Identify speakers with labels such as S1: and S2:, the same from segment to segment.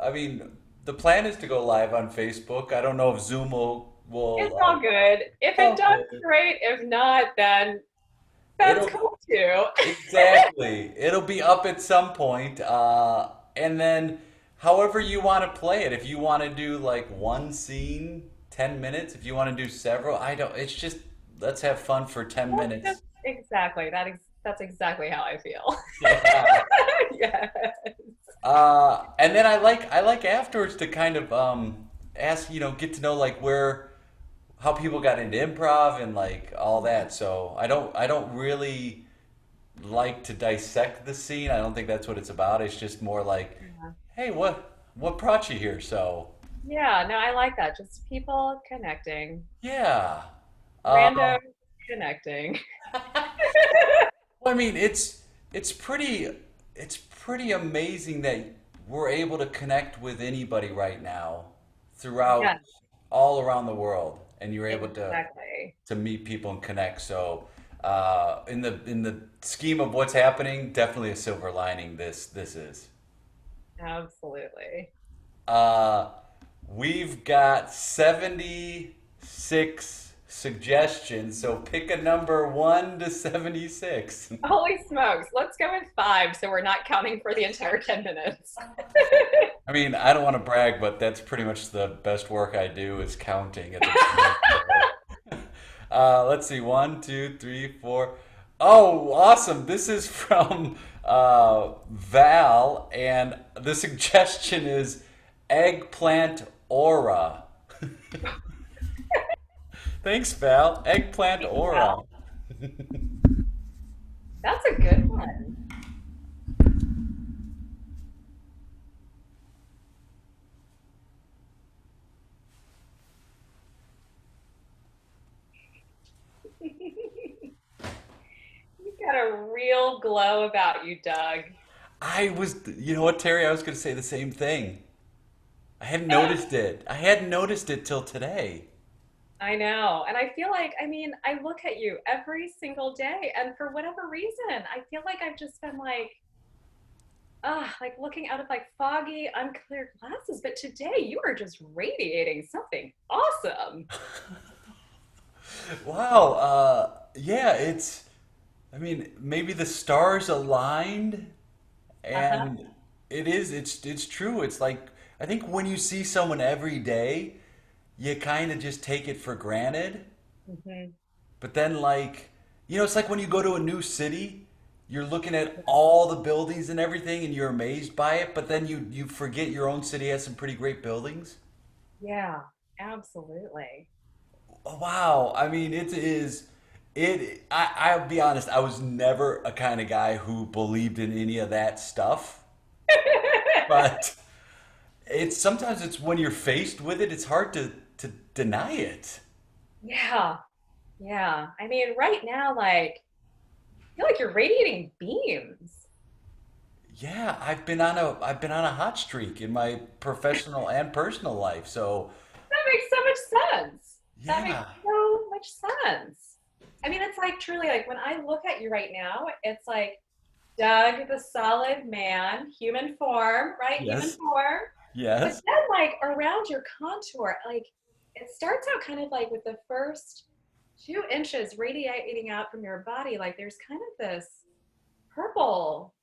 S1: I mean, the plan is to go live on Facebook. I don't know if Zoom
S2: It's
S1: will
S2: all good. If it
S1: oh,
S2: does,
S1: good.
S2: great. If not, then that's
S1: It'll
S2: cool too.
S1: exactly. It'll be up at some point. And then however you want to play it. If you want to do like one scene, 10 minutes, if you want to do several, I don't, it's just let's have fun for 10
S2: That's
S1: minutes.
S2: just exactly that's exactly how I feel.
S1: Yeah.
S2: Yeah.
S1: And then I like afterwards to kind of ask, get to know like where how people got into improv and like all that. So I don't really like to dissect the scene. I don't think that's what it's about. It's just more like,
S2: Yeah.
S1: hey, what brought you here? So
S2: Yeah, no, I like that. Just people connecting,
S1: yeah.
S2: random connecting.
S1: Well, I mean, it's pretty amazing that we're able to connect with anybody right now throughout
S2: Yeah,
S1: all around the world, and you're able
S2: exactly.
S1: to meet people and connect. So, in the scheme of what's happening, definitely a silver lining. This is.
S2: Absolutely.
S1: Uh, we've got 76 suggestions, so pick a number 1 to 76.
S2: Holy smokes. Let's go with five so we're not counting for the entire 10 minutes.
S1: I mean, I don't want to brag, but that's pretty much the best work I do is counting at the beginning. So, let's see, one, two, three, four. Oh, awesome! This is from Val, and the suggestion is eggplant aura. Thanks, Val. Eggplant
S2: Thanks, Val.
S1: aura.
S2: That's a good one. You've got a real glow about you, Doug.
S1: You know what, Terry? I was going to say the same thing. I hadn't noticed it. I hadn't noticed it till today.
S2: I know. And I feel like, I mean, I look at you every single day, and for whatever reason, I feel like I've just been like looking out of like foggy, unclear glasses. But today you are just radiating something awesome.
S1: Wow. Yeah, I mean, maybe the stars aligned,
S2: Uh-huh.
S1: and it's true. It's like, I think when you see someone every day, you kind of just take it for granted.
S2: Hmm.
S1: But then, like, it's like when you go to a new city, you're looking at all the buildings and everything, and you're amazed by it. But then you forget your own city has some pretty great buildings.
S2: Yeah, absolutely.
S1: Oh, wow. I mean, it is. I'll be honest. I was never a kind of guy who believed in any of that stuff. But sometimes it's when you're faced with it, it's hard to deny it.
S2: Yeah, yeah. I mean, right now, like, I feel like you're radiating beams.
S1: Yeah, I've been on a hot streak in my professional and personal life. So
S2: That makes so much sense. That makes
S1: yeah,
S2: so much sense. I mean, it's like truly like when I look at you right now, it's like Doug, the solid man, human form, right? Human
S1: yes,
S2: form. But
S1: yes,
S2: then, like, around your contour, like, it starts out kind of like with the first 2 inches radiating out from your body. Like, there's kind of this purple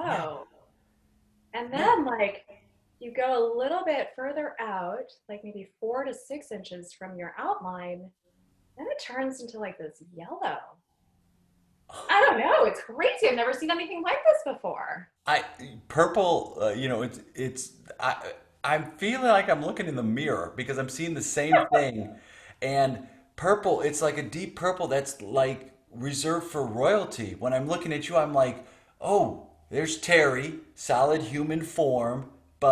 S1: yeah,
S2: glow. And
S1: yeah.
S2: then, like, you go a little bit further out, like maybe 4 to 6 inches from your outline, then it turns into like this yellow. I don't know. It's crazy. I've never seen anything like this before.
S1: I purple. I'm feeling like I'm looking in the mirror because I'm seeing the same thing, and purple. It's like a deep purple that's like reserved for royalty. When I'm looking at you, I'm like, oh, there's Terry, solid human form,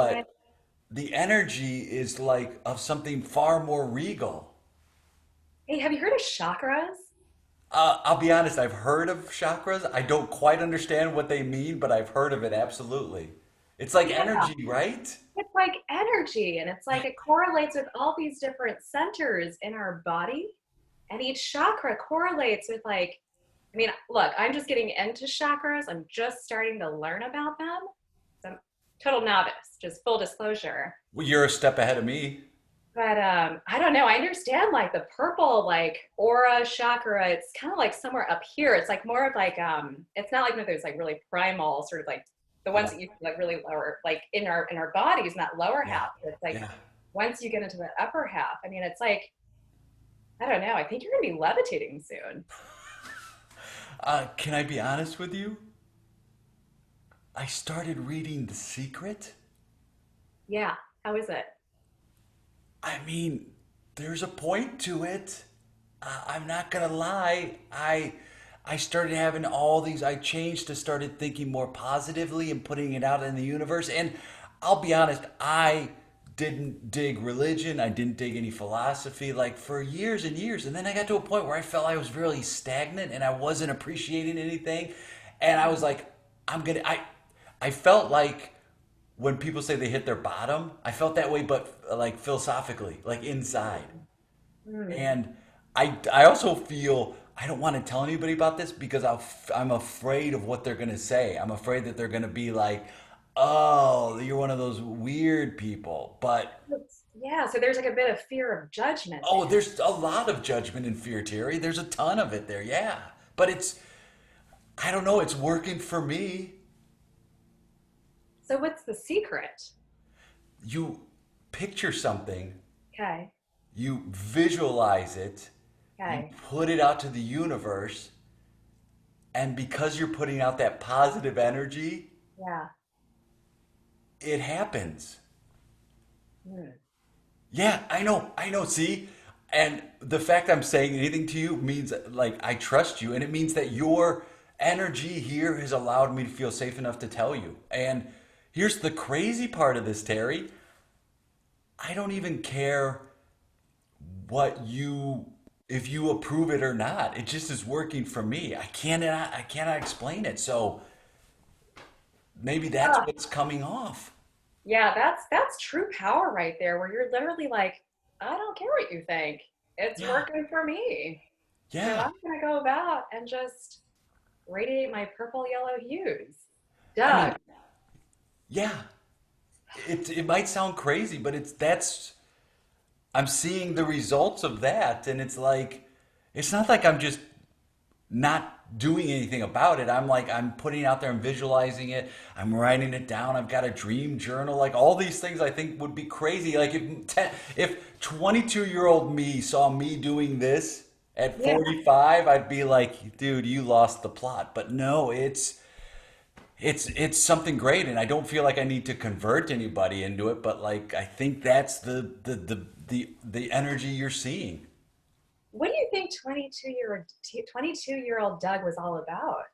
S2: Right.
S1: but the energy is like of something far more regal.
S2: Hey, have you heard of chakras?
S1: I'll be honest, I've heard of chakras. I don't quite understand what they mean, but I've heard of it absolutely. It's like
S2: Yeah,
S1: energy, right?
S2: it's like energy, and it's like it correlates with all these different centers in our body. And each chakra correlates with, like, I mean, look, I'm just getting into chakras. I'm just starting to learn about them. So I'm total novice, just full disclosure.
S1: Well, you're a step ahead of me.
S2: But I don't know. I understand like the purple like aura chakra. It's kind of like somewhere up here. It's like more of like it's not like one of those like really primal sort of like the ones
S1: Yeah,
S2: that you like really lower like in our bodies in that lower
S1: yeah,
S2: half. It's like
S1: yeah.
S2: once you get into the upper half, I mean it's like I don't know. I think you're gonna be levitating soon.
S1: Can I be honest with you? I started reading The Secret.
S2: Yeah. How is it?
S1: I mean, there's a point to it. I'm not gonna lie. I started having all these. I changed to started thinking more positively and putting it out in the universe. And I'll be honest, I didn't dig religion. I didn't dig any philosophy like for years and years. And then I got to a point where I felt I was really stagnant and I wasn't appreciating anything. And I was like, I'm gonna. I felt like when people say they hit their bottom, I felt that way, but like philosophically, like inside.
S2: Mm.
S1: And I also feel I don't want to tell anybody about this because I'm afraid of what they're going to say. I'm afraid that they're going to be like, oh, you're one of those weird people. But
S2: Yeah. So there's like a bit of fear of judgment
S1: oh,
S2: there.
S1: there's a lot of judgment and fear, Terry. There's a ton of it there, yeah. But I don't know, it's working for me.
S2: So what's the secret?
S1: You picture something,
S2: Okay.
S1: you visualize it, you
S2: Okay.
S1: put it out to the universe, and because you're putting out that positive energy,
S2: Yeah.
S1: it happens.
S2: Mm.
S1: Yeah, I know, see? And the fact I'm saying anything to you means like I trust you, and it means that your energy here has allowed me to feel safe enough to tell you. And here's the crazy part of this, Terry. I don't even care what you if you approve it or not. It just is working for me. I cannot explain it. So maybe that's
S2: Ah,
S1: what's coming off.
S2: yeah, that's true power right there, where you're literally like, I don't care what you think. It's
S1: Yeah.
S2: working for me. So
S1: Yeah.
S2: I'm gonna go about and just radiate my purple yellow hues.
S1: I
S2: Doug.
S1: mean, yeah. It might sound crazy, but it's that's I'm seeing the results of that, and it's like it's not like I'm just not doing anything about it. I'm like I'm putting it out there, I'm visualizing it, I'm writing it down. I've got a dream journal, like all these things I think would be crazy. Like if 22-year-old me saw me doing this at
S2: Yeah.
S1: 45, I'd be like, dude, you lost the plot. But no, it's something great, and I don't feel like I need to convert anybody into it, but like I think that's the energy you're seeing.
S2: What do you think 22-year-old Doug was all about?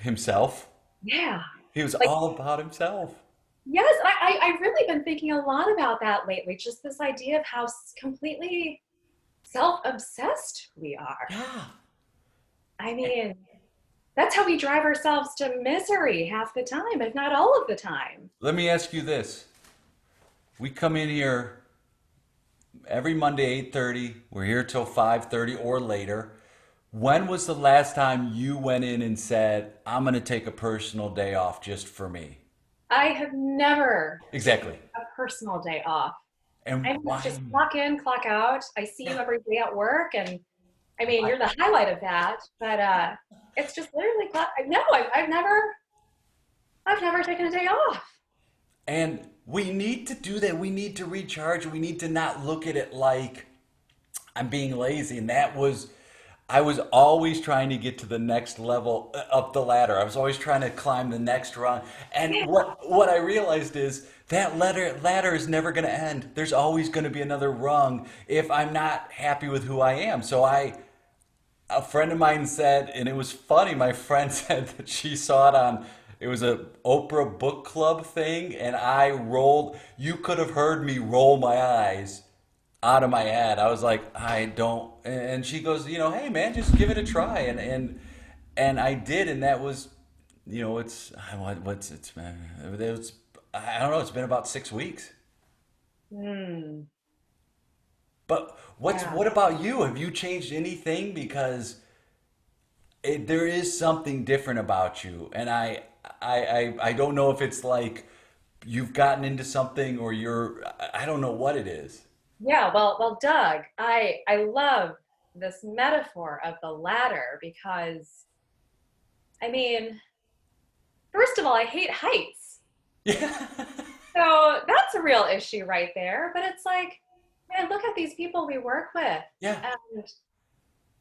S1: Himself.
S2: Yeah.
S1: He was
S2: Like,
S1: all about himself.
S2: yes, I've really been thinking a lot about that lately. Just this idea of how completely self-obsessed we are.
S1: Yeah.
S2: I mean, that's how we drive ourselves to misery half the time, if not all of the time.
S1: Let me ask you this. We come in here every Monday 8:30. We're here till 5:30 or later. When was the last time you went in and said, "I'm going to take a personal day off just for me"?
S2: I have never taken
S1: Exactly.
S2: a personal day off.
S1: And
S2: I mean, it's
S1: why?
S2: just clock in, clock out. I see you
S1: Yeah.
S2: every day at work, and I mean,
S1: Why?
S2: you're the highlight of that. But it's just literally clock. No, I've never taken a day off.
S1: And we need to do that. We need to recharge. We need to not look at it like I'm being lazy. And I was always trying to get to the next level up the ladder. I was always trying to climb the next rung. And
S2: Yeah,
S1: what I realized is that ladder is never going to end. There's always going to be another rung if I'm not happy with who I am. So a friend of mine said, and it was funny. My friend said that she saw it on. It was a Oprah book club thing, and I rolled. You could have heard me roll my eyes out of my head. I was like, I don't. And she goes, hey man, just give it a try, and I did, and that was, it's what's it's been. It was I don't know. It's been about 6 weeks.
S2: hmm,
S1: But
S2: yeah.
S1: what about you? Have you changed anything? Because there is something different about you, and I don't know if it's like you've gotten into something or you're I don't know what it is.
S2: Yeah, well, Doug, I love this metaphor of the ladder because I mean, first of all, I hate heights.
S1: Yeah.
S2: So that's a real issue right there. But it's like, man, look at these people we work with.
S1: Yeah.
S2: And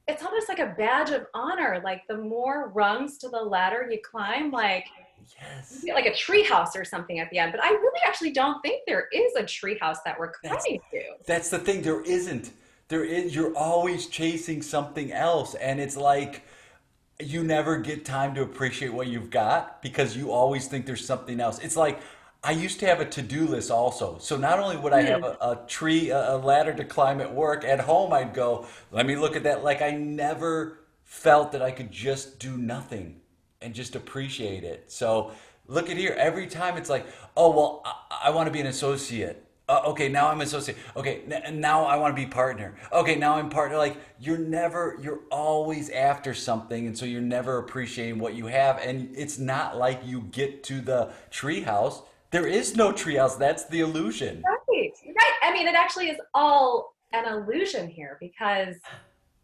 S2: it's almost like a badge of honor. Like the more rungs to the ladder you climb, like you
S1: Yes.
S2: get like a tree house or something at the end. But I really actually don't think there is a tree house that we're
S1: That's
S2: climbing to.
S1: that's the thing. There isn't. There is. You're always chasing something else, and it's like you never get time to appreciate what you've got because you always think there's something else. It's like I used to have a to-do list also. So not only would I have
S2: Hmm.
S1: a ladder to climb at work, at home I'd go, let me look at that. Like I never felt that I could just do nothing and just appreciate it. So look at here. Every time it's like, oh well, I want to be an associate. Okay, now I'm associate. Okay, now I want to be partner. Okay, now I'm partner. Like you're always after something, and so you're never appreciating what you have. And it's not like you get to the treehouse. There is no treehouse. That's the illusion.
S2: Right, right. I mean, it actually is all an illusion here because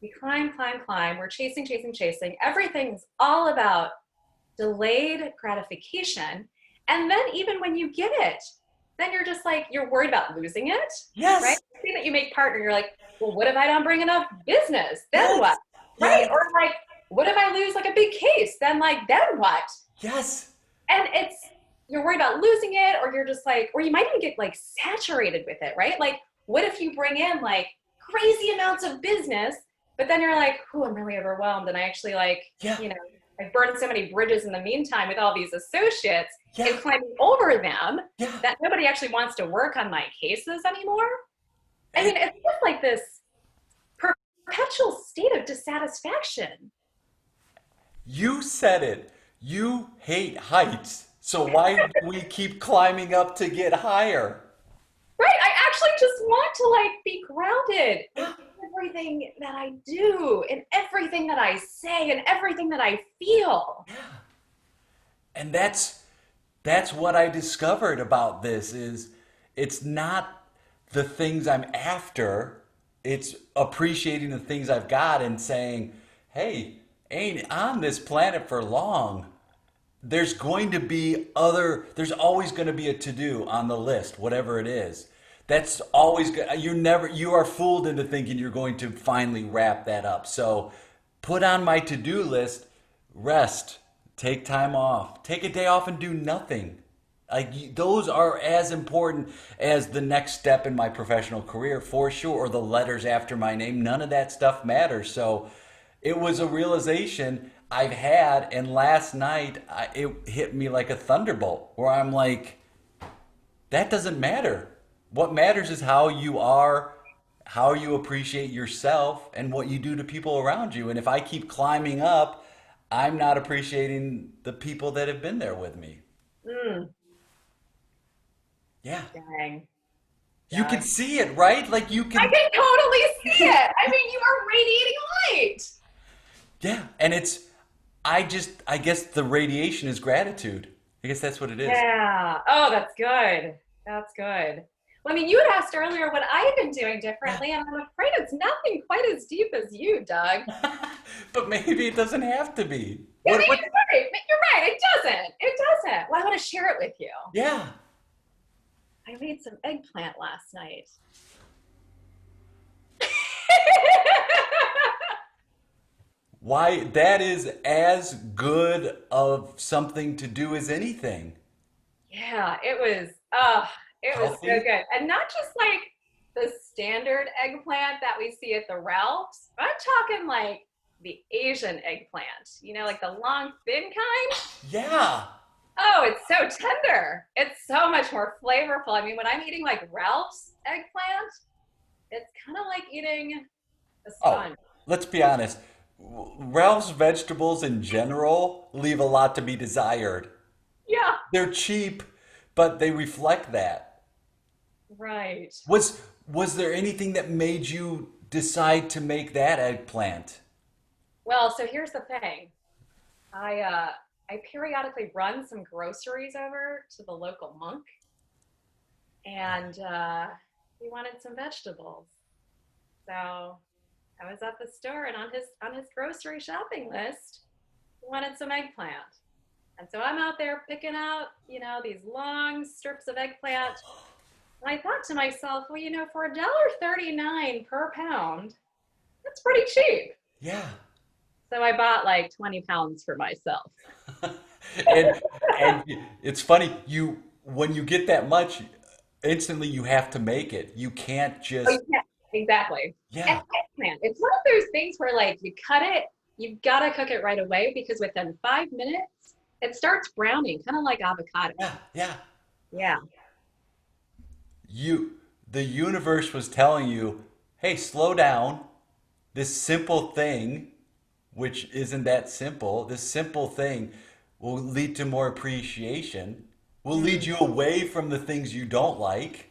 S2: we climb, climb, climb. We're chasing, chasing, chasing. Everything's all about delayed gratification. And then even when you get it, then you're just like, you're worried about losing it, right?
S1: Yes.
S2: See that you make partner, you're like, well, what if I don't bring enough business? Then what?
S1: Yes.
S2: Right?
S1: Yes.
S2: Or like, what if I lose like a big case? Then what?
S1: Yes.
S2: And it's you're worried about losing it, or you're just like, or you might even get like saturated with it, right? Like, what if you bring in like crazy amounts of business, but then you're like, oh, I'm really overwhelmed, and I actually like,
S1: Yeah.
S2: you know, I've burned so many bridges in the meantime with all these associates
S1: Yeah.
S2: and climbing over them
S1: Yeah.
S2: that nobody actually wants to work on my cases anymore. I
S1: And
S2: mean, it's just like this perpetual state of dissatisfaction.
S1: you said it. You hate heights. So why do we keep climbing up to get higher?
S2: Right. I actually just want to like be grounded in
S1: Yeah.
S2: everything that I do, in everything that I say, and everything that I feel.
S1: And that's what I discovered about this is it's not the things I'm after, it's appreciating the things I've got and saying, "Hey, ain't on this planet for long. There's always going to be a to-do on the list, whatever it is. That's always good. You are fooled into thinking you're going to finally wrap that up. So put on my to-do list, rest, take time off, take a day off and do nothing. Like those are as important as the next step in my professional career for sure, or the letters after my name. None of that stuff matters. So it was a realization I've had, and last night it hit me like a thunderbolt, where I'm like, that doesn't matter. What matters is how you are, how you appreciate yourself, and what you do to people around you. And if I keep climbing up, I'm not appreciating the people that have been there with me.
S2: Mm,
S1: Yeah.
S2: dang,
S1: You can
S2: Doug.
S1: see it, right? Like you
S2: I
S1: can,
S2: can totally see it. I mean, you are radiating light.
S1: yeah. And I guess the radiation is gratitude. I guess that's what it is.
S2: Yeah. Oh, that's good. That's good. Well, I mean, you had asked earlier what I've been doing
S1: Yeah.
S2: differently, and I'm afraid it's nothing quite as deep as you, Doug.
S1: But maybe it doesn't have to be.
S2: Yeah,
S1: What,
S2: you're right. You're right. It doesn't. It doesn't. Well, I want to share it with you.
S1: yeah.
S2: I made some eggplant last night.
S1: Why, that is as good of something to do as anything.
S2: Yeah, it was so
S1: Healthy?
S2: good. And not just like the standard eggplant that we see at the Ralphs. I'm talking like the Asian eggplant, like the long, thin kind.
S1: Yeah.
S2: Oh, it's so tender. It's so much more flavorful. I mean, when I'm eating like Ralph's eggplant, it's kind of like eating a
S1: Oh,
S2: sponge.
S1: let's be honest. Ralph's vegetables in general leave a lot to be desired.
S2: Yeah,
S1: They're cheap, but they reflect that.
S2: right.
S1: Was there anything that made you decide to make that eggplant?
S2: Well, so here's the thing. I periodically run some groceries over to the local monk. and he wanted some vegetables. So I was at the store, and on his grocery shopping list, he wanted some eggplant. And so I'm out there picking out, these long strips of eggplant. And I thought to myself, well, for $1.39 per pound, that's pretty cheap.
S1: Yeah.
S2: So I bought like 20 pounds for myself.
S1: and and it's funny, you when you get that much, instantly you have to make it. You can't
S2: Oh,
S1: just,
S2: you can't. Exactly.
S1: yeah,
S2: Eggplant. It's one of those things where, like, you cut it, you've got to cook it right away because within 5 minutes, it starts browning, kind of like avocado.
S1: yeah, yeah.
S2: Yeah.
S1: You the universe was telling you, hey, slow down. This simple thing, which isn't that simple, this simple thing will lead to more appreciation, will lead
S2: Mm.
S1: you away from the things you don't like,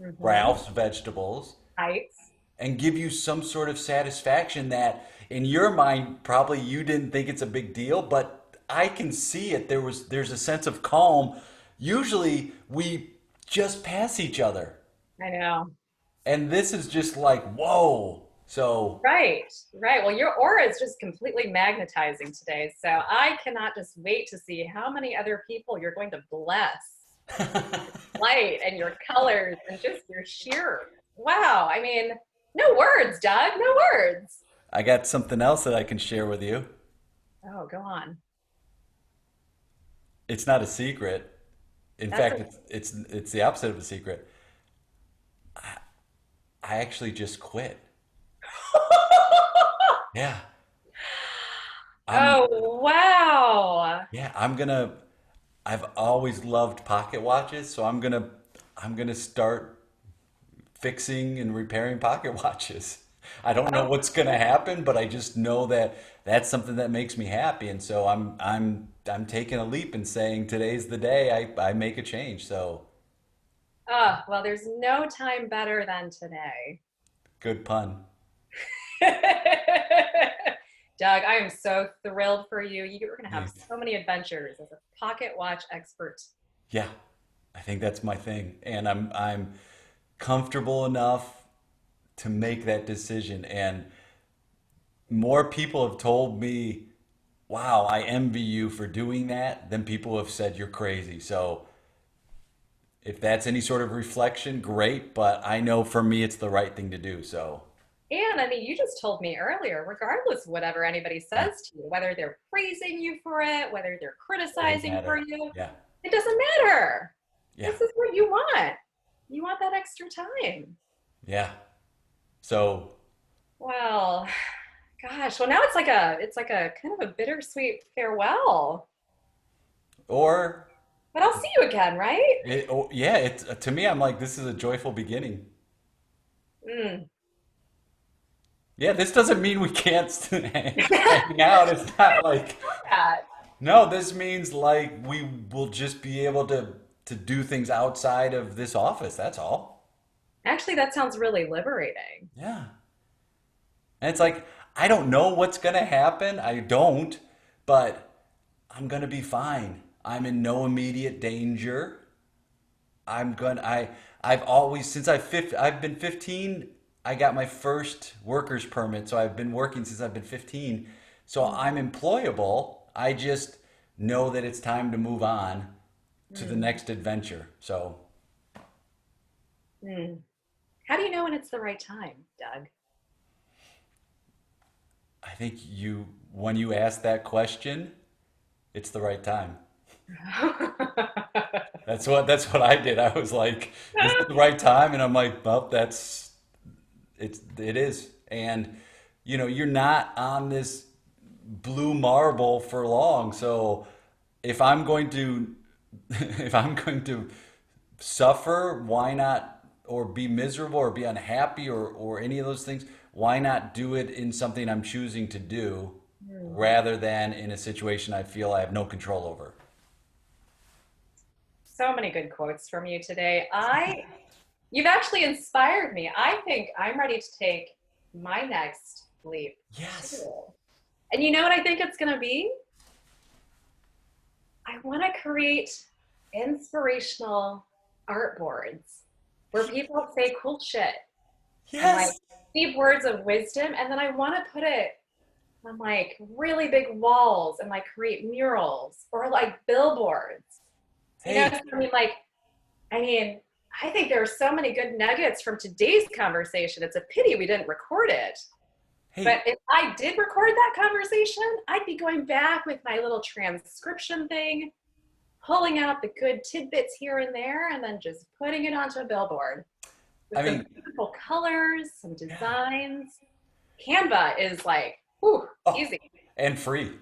S2: Mm-hmm.
S1: Ralph's vegetables,
S2: Heights.
S1: and give you some sort of satisfaction that in your mind probably you didn't think it's a big deal, but I can see it. There's a sense of calm. Usually we just pass each other.
S2: I know.
S1: And this is just like, whoa. So,
S2: Right. Right. Well, your aura is just completely magnetizing today. So I cannot just wait to see how many other people you're going to bless light and your colors and just your sheer wow. I mean, no words, Doug. No words.
S1: I got something else that I can share with you.
S2: Oh, go on.
S1: It's not a secret. In
S2: That's
S1: fact,
S2: a
S1: it's the opposite of a secret. I actually just quit. Yeah. I'm
S2: oh, wow.
S1: yeah, I've always loved pocket watches, so I'm gonna start fixing and repairing pocket watches. I don't know
S2: Oh,
S1: what's gonna happen, but I just know that that's something that makes me happy, and so I'm taking a leap and saying today's the day I make a change. So
S2: well, there's no time better than today.
S1: good pun.
S2: Doug, I am so thrilled for you. You're going to have
S1: Thanks.
S2: so many adventures as a pocket watch expert.
S1: Yeah, I think that's my thing, and I'm comfortable enough to make that decision. And more people have told me, "Wow, I envy you for doing that," than people have said you're crazy. So if that's any sort of reflection, great. But I know for me, it's the right thing to do. So
S2: And I mean, you just told me earlier, regardless of whatever anybody
S1: yeah,
S2: says to you, whether they're praising you for it, whether they're
S1: doesn't
S2: criticizing for
S1: matter.
S2: you,
S1: Yeah,
S2: it doesn't matter.
S1: yeah,
S2: This is what you want. You want that extra time.
S1: yeah. So
S2: Well, gosh. Well, now it's like a kind of a bittersweet farewell.
S1: or
S2: But I'll see you again, right?
S1: yeah, it's to me, I'm like, this is a joyful beginning.
S2: Mm.
S1: Yeah, this doesn't mean we can't hang out. It's not like,
S2: That.
S1: no, this means like we will just be able to do things outside of this office. That's all.
S2: Actually, that sounds really liberating.
S1: Yeah. And it's like I don't know what's going to happen. I don't, but I'm going to be fine. I'm in no immediate danger. I've always since I've been 15, I got my first worker's permit, so I've been working since I've been 15. So I'm employable. I just know that it's time to move on to the
S2: Mm.
S1: next adventure. So
S2: Mm. How do you know when it's the right time, Doug?
S1: I think when you ask that question, it's the right time. That's what I did. I was like, this is the right time, and I'm like, well, it is. And you're not on this blue marble for long. So if I'm going to if I'm going to suffer, why not, or be miserable or be unhappy or any of those things, why not do it in something I'm choosing to do
S2: Mm.
S1: rather than in a situation I feel I have no control over?
S2: So many good quotes from you today. You've actually inspired me. I think I'm ready to take my next leap
S1: Yes.
S2: too. And you know what I think it's going to be? I want to create inspirational art boards. where people say cool shit and like
S1: Yes.
S2: deep words of wisdom. And then I want to put it on like really big walls and like create murals or like billboards. You know,
S1: Hey,
S2: so I mean, I think there are so many good nuggets from today's conversation. It's a pity we didn't record it. But
S1: hey,
S2: if I did record that conversation, I'd be going back with my little transcription thing, pulling out the good tidbits here and there, and then just putting it onto a billboard with
S1: I
S2: some
S1: mean,
S2: beautiful colors, some
S1: yeah.
S2: designs. Canva is like, whew,
S1: Oh,
S2: easy
S1: and free.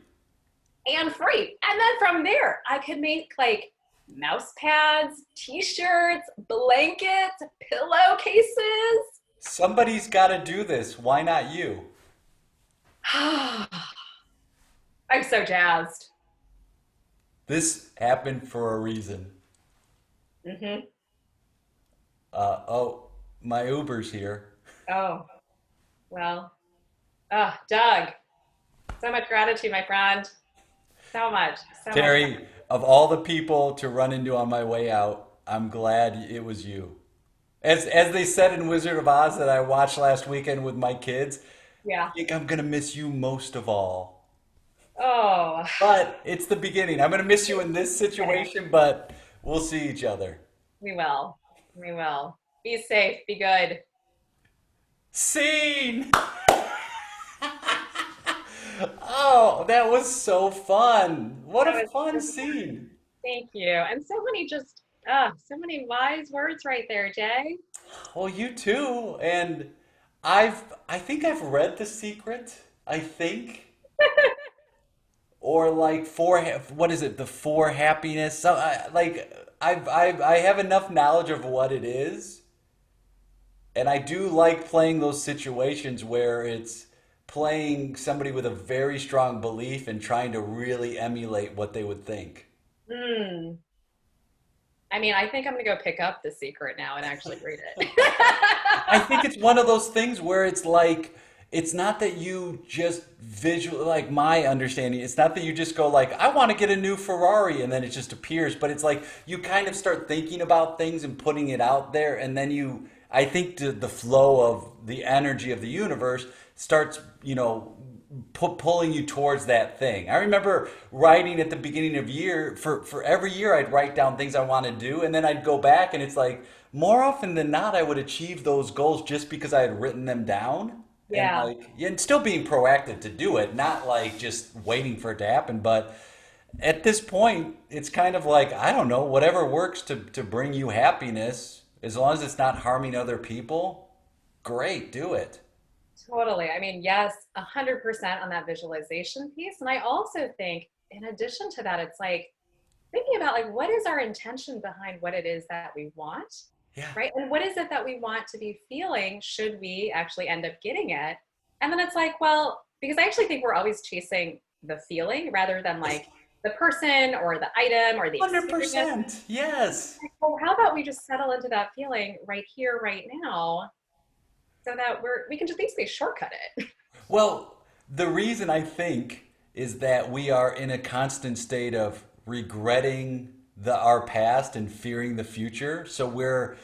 S2: and free. And then from there, I could make like mouse pads, t-shirts, blankets, pillowcases.
S1: Somebody's got to do this. Why not you?
S2: I'm so jazzed.
S1: This happened for a reason.
S2: Hmm.
S1: Oh, my Uber's here.
S2: Oh, well, Doug, so much gratitude, my friend. So much, so much.
S1: Terry, of all the people to run into on my way out, I'm glad it was you. As they said in Wizard of Oz that I watched last weekend with my kids,
S2: Yeah.
S1: I think I'm gonna miss you most of all.
S2: Oh,
S1: But it's the beginning. I'm gonna miss you in this situation, but we'll see each other.
S2: we will. We will. Be safe. Be good.
S1: Scene! Oh, that was so fun. What a
S2: That was
S1: fun
S2: so fun.
S1: scene.
S2: Thank you. And so many just, so many wise words right there, Jay.
S1: Well, you too. And I think I've read The Secret. I think. Or like what is it? The four happiness. So like I have enough knowledge of what it is, and I do like playing those situations where it's playing somebody with a very strong belief and trying to really emulate what they would think.
S2: Hmm. I mean, I think I'm gonna go pick up The Secret now and actually read it.
S1: I think it's one of those things where it's like it's not that you just visual like my understanding it's not that you just go like I want to get a new Ferrari and then it just appears, but it's like you kind of start thinking about things and putting it out there, and then you I think the flow of the energy of the universe starts, pulling you towards that thing. I remember writing at the beginning of year for every year I'd write down things I want to do, and then I'd go back and it's like more often than not I would achieve those goals just because I had written them down, and
S2: Yeah.
S1: like yeah, and still being proactive to do it, not like just waiting for it to happen. But at this point, it's kind of like I don't know, whatever works to bring you happiness, as long as it's not harming other people, great, do it.
S2: Totally. I mean, yes, 100% on that visualization piece. And I also think, in addition to that, it's like thinking about like what is our intention behind what it is that we want,
S1: Yeah.
S2: right? And what is it that we want to be feeling should we actually end up getting it? And then it's like, well, because I actually think we're always chasing the feeling rather than like the person or the item or the experience.
S1: 100%. Yes.
S2: Like, well, how about we just settle into that feeling right here, right now, so that we can just basically shortcut it.
S1: Well, the reason I think is that we are in a constant state of regretting our past and fearing the future. So we're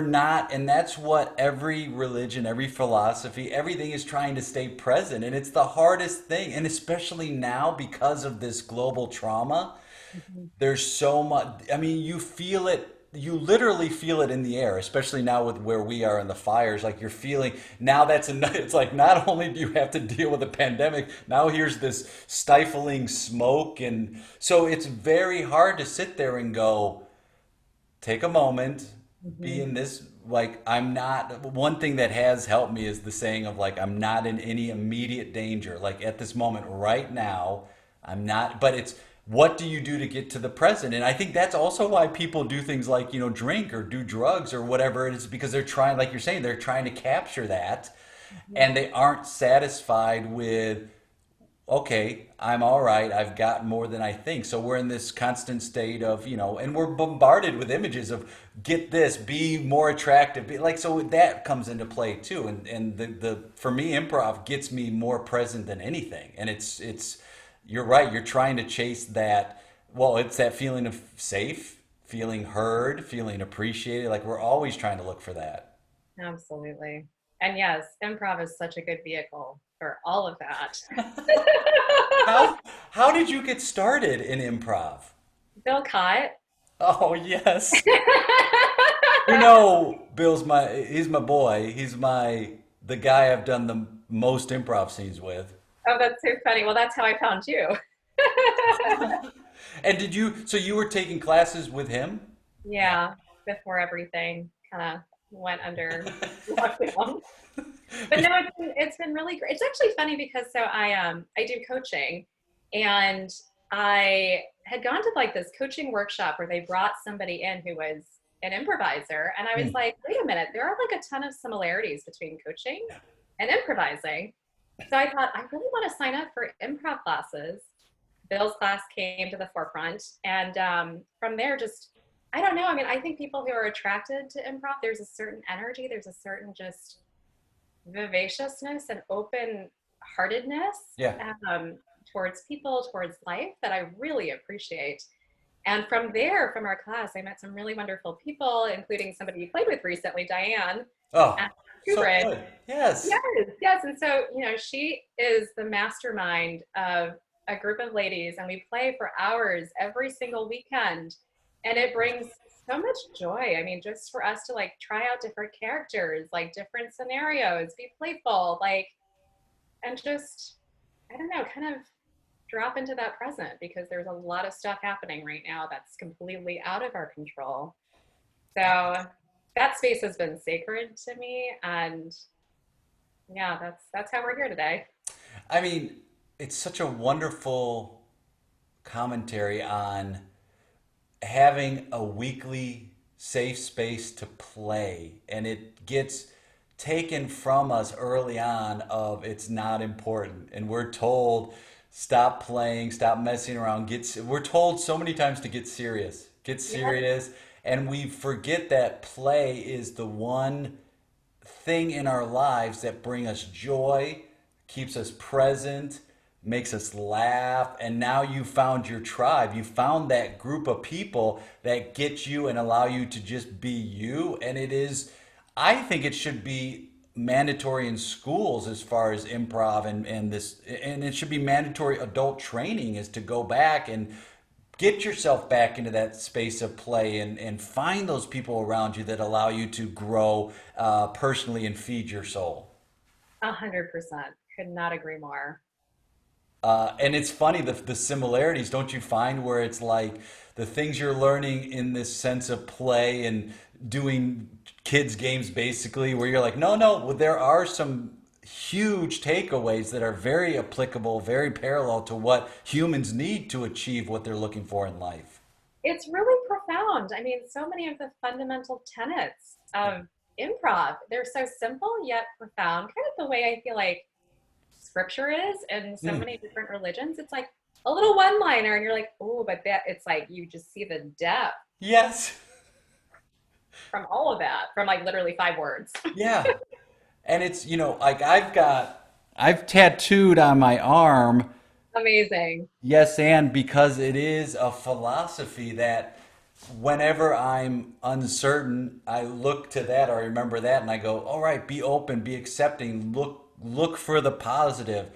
S1: not, and that's what every religion, every philosophy, everything is trying to stay present, and it's the hardest thing, and especially now because of this global trauma.
S2: Mhm.
S1: There's so much. I mean, you feel it. You literally feel it in the air, especially now with where we are in the fires. Like you're feeling now. It's like not only do you have to deal with a pandemic, now here's this stifling smoke, and so it's very hard to sit there and go, take a moment, be
S2: Mhm.
S1: in this. Like I'm not. One thing that has helped me is the saying of like I'm not in any immediate danger. Like at this moment right now, I'm not. But it's what do you do to get to the present? And I think that's also why people do things like drink or do drugs or whatever it is, because they're trying, like you're saying, they're trying to capture that,
S2: Mhm.
S1: and they aren't satisfied with okay, I'm all right. I've got more than I think. So we're in this constant state of, and we're bombarded with images of get this, be more attractive. Be, like, so that comes into play too. And for me, improv gets me more present than anything. And you're right. You're trying to chase that. Well, it's that feeling of safe, feeling heard, feeling appreciated. Like we're always trying to look for that.
S2: Absolutely. And yes, improv is such a good vehicle for all of that.
S1: How how did you get started in improv?
S2: Bill Cott.
S1: Oh, yes.
S2: Oh,
S1: You know, he's my boy. He's the guy I've done the most improv scenes with.
S2: that's so funny. Well, that's how I found you.
S1: And so you were taking classes with him?
S2: Yeah, before everything kind of went under lockdown. But no, it's been really great. It's actually funny because I do coaching, and I had gone to like this coaching workshop where they brought somebody in who was an improviser, and I was
S1: Hmm.
S2: like, wait a minute, there are like a ton of similarities between coaching and improvising. So I thought I really want to sign up for improv classes. Bill's class came to the forefront, and from there, just I don't know. I mean, I think people who are attracted to improv, there's a certain energy, there's a certain just vivaciousness and open heartedness
S1: Yeah.
S2: um, towards people, towards life that I really appreciate. And from there, from our class, I met some really wonderful people, including somebody you played with recently, Diane
S1: Oh,
S2: at
S1: so
S2: Kubrick.
S1: good. Yes.
S2: Yes, yes. And so, she is the mastermind of a group of ladies, and we play for hours every single weekend. And it brings so much joy. I mean, just for us to like try out different characters, like different scenarios, be playful, like, and just, I don't know, kind of drop into that present because there's a lot of stuff happening right now that's completely out of our control. So that space has been sacred to me, and yeah, that's how we're here today.
S1: I mean, it's such a wonderful commentary on having a weekly safe space to play, and it gets taken from us early on of it's not important, and we're told stop playing, stop messing around, we're told so many times to get
S2: Yeah,
S1: serious, and we forget that play is the one thing in our lives that bring us joy, keeps us present, makes us laugh, and now you found your tribe. You found that group of people that get you and allow you to just be you. And I think it should be mandatory in schools as far as improv and it should be mandatory adult training is to go back and get yourself back into that space of play and find those people around you that allow you to grow personally and feed your soul.
S2: 100%. Could not agree more.
S1: And it's funny the similarities, don't you find, where it's like the things you're learning in this sense of play and doing kids games basically, where you're like, no, no, well, there are some huge takeaways that are very applicable, very parallel to what humans need to achieve what they're looking for in life.
S2: It's really profound. I mean, so many of the fundamental tenets of improv, they're so simple yet profound, kind of the way I feel like scripture is in so
S1: Hmm.
S2: many different religions. It's like a little one liner, and you're like, oh, but that it's like you just see the depth
S1: Yes.
S2: from all of that, from like literally 5 words.
S1: Yeah. And it's, like I've tattooed on my arm,
S2: Amazing.
S1: yes, and because it is a philosophy that whenever I'm uncertain, I look to that or I remember that and I go, all right, be open, be accepting, look for the positive.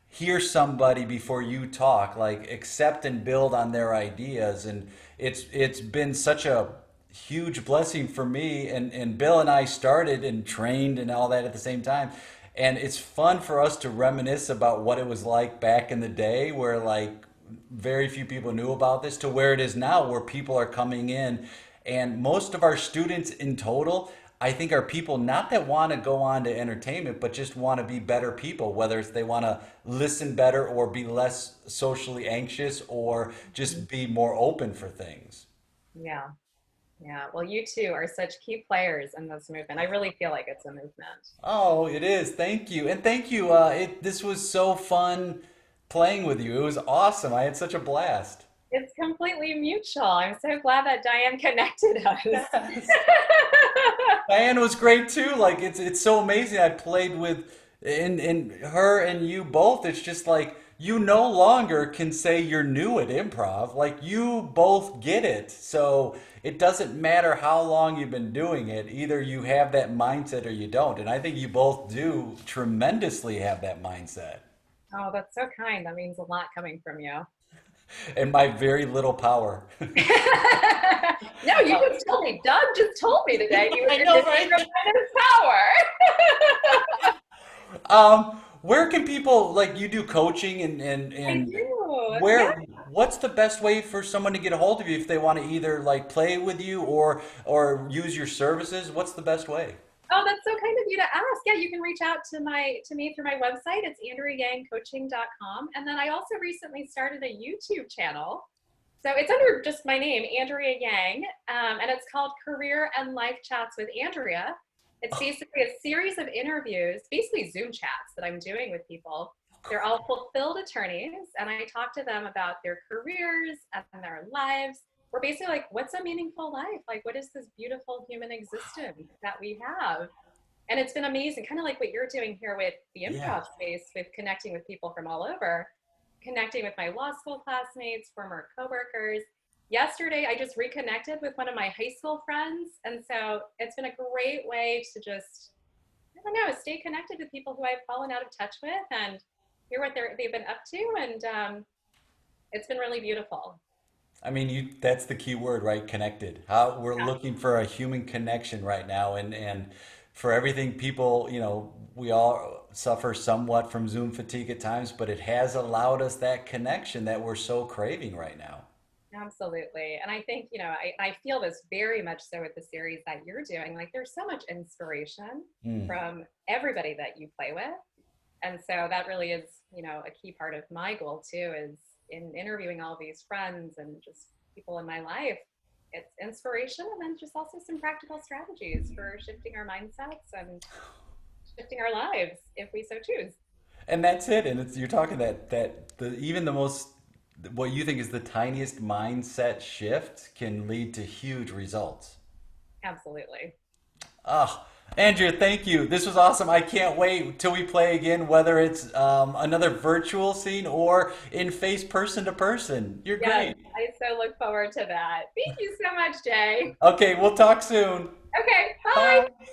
S1: Hear somebody before you talk, like accept and build on their ideas. And it's been such a huge blessing for me, and Bill and I started and trained and all that at the same time, and it's fun for us to reminisce about what it was like back in the day where like very few people knew about this to where it is now where people are coming in, and most of our students in total I think are people not that want to go on to entertainment but just want to be better people, whether it's they want to listen better or be less socially anxious or just be more open for things.
S2: Yeah. Yeah. Well, you two are such key players in this movement. I really feel like it's a movement.
S1: Oh, it is. Thank you. And thank you. This was so fun playing with you. It was awesome. I had such a blast.
S2: It's completely mutual. I'm so glad that Diane connected us.
S1: Yes. Diane was great too. Like it's so amazing. I played with in her and you both. It's just like you no longer can say you're new at improv. Like you both get it. So it doesn't matter how long you've been doing it. Either you have that mindset or you don't. And I think you both do tremendously have that mindset.
S2: Oh, that's so kind. That means a lot coming from you.
S1: And my very little power.
S2: No, you just told me. Doug just told me today he was
S1: I
S2: in
S1: know,
S2: his
S1: right?
S2: tremendous power.
S1: Where can people like you do coaching
S2: I
S1: and
S2: do. Yeah.
S1: where what's the best way for someone to get a hold of you if they want to either like play with you or use your services? What's the best way?
S2: Oh, that's so kind of you to ask. Yeah, you can reach out to me through my website. It's andreayangcoaching.com. And then I also recently started a YouTube channel. So it's under just my name, Andrea Yang, and it's called Career and Life Chats with Andrea. It's basically a series of interviews, basically Zoom chats that I'm doing with people. They're all fulfilled attorneys, and I talk to them about their careers and their lives. We're basically like, what's a meaningful life? Like, what is this beautiful human existence that we have? And it's been amazing, kind of like what you're doing here with the
S1: Yeah.
S2: improv space, with connecting with people from all over, connecting with my law school classmates, former coworkers. Yesterday, I just reconnected with one of my high school friends. And so it's been a great way to just, I don't know, stay connected with people who I've fallen out of touch with and hear what they've been up to. And it's been really beautiful.
S1: I mean, you that's the key word, right? Connected. How we're
S2: Yeah,
S1: looking for a human connection right now and for everything people, we all suffer somewhat from Zoom fatigue at times, but it has allowed us that connection that we're so craving right now.
S2: absolutely. And I think, I feel this very much so with the series that you're doing. Like, there's so much inspiration
S1: Mm.
S2: from everybody that you play with. And so that really is, a key part of my goal too, is in interviewing all these friends and just people in my life. It's inspiration and then just also some practical strategies for shifting our mindsets and shifting our lives if we so choose.
S1: And that's it. And you're talking that the even the most what you think is the tiniest mindset shift can lead to huge results.
S2: Absolutely.
S1: Ah, Andrea, thank you. This was awesome. I can't wait till we play again, whether it's another virtual scene or in face person to person. You're
S2: Yes,
S1: great.
S2: I so look forward to that. Thank you so much, Jay.
S1: Okay, we'll talk soon.
S2: Okay, bye.
S1: Bye.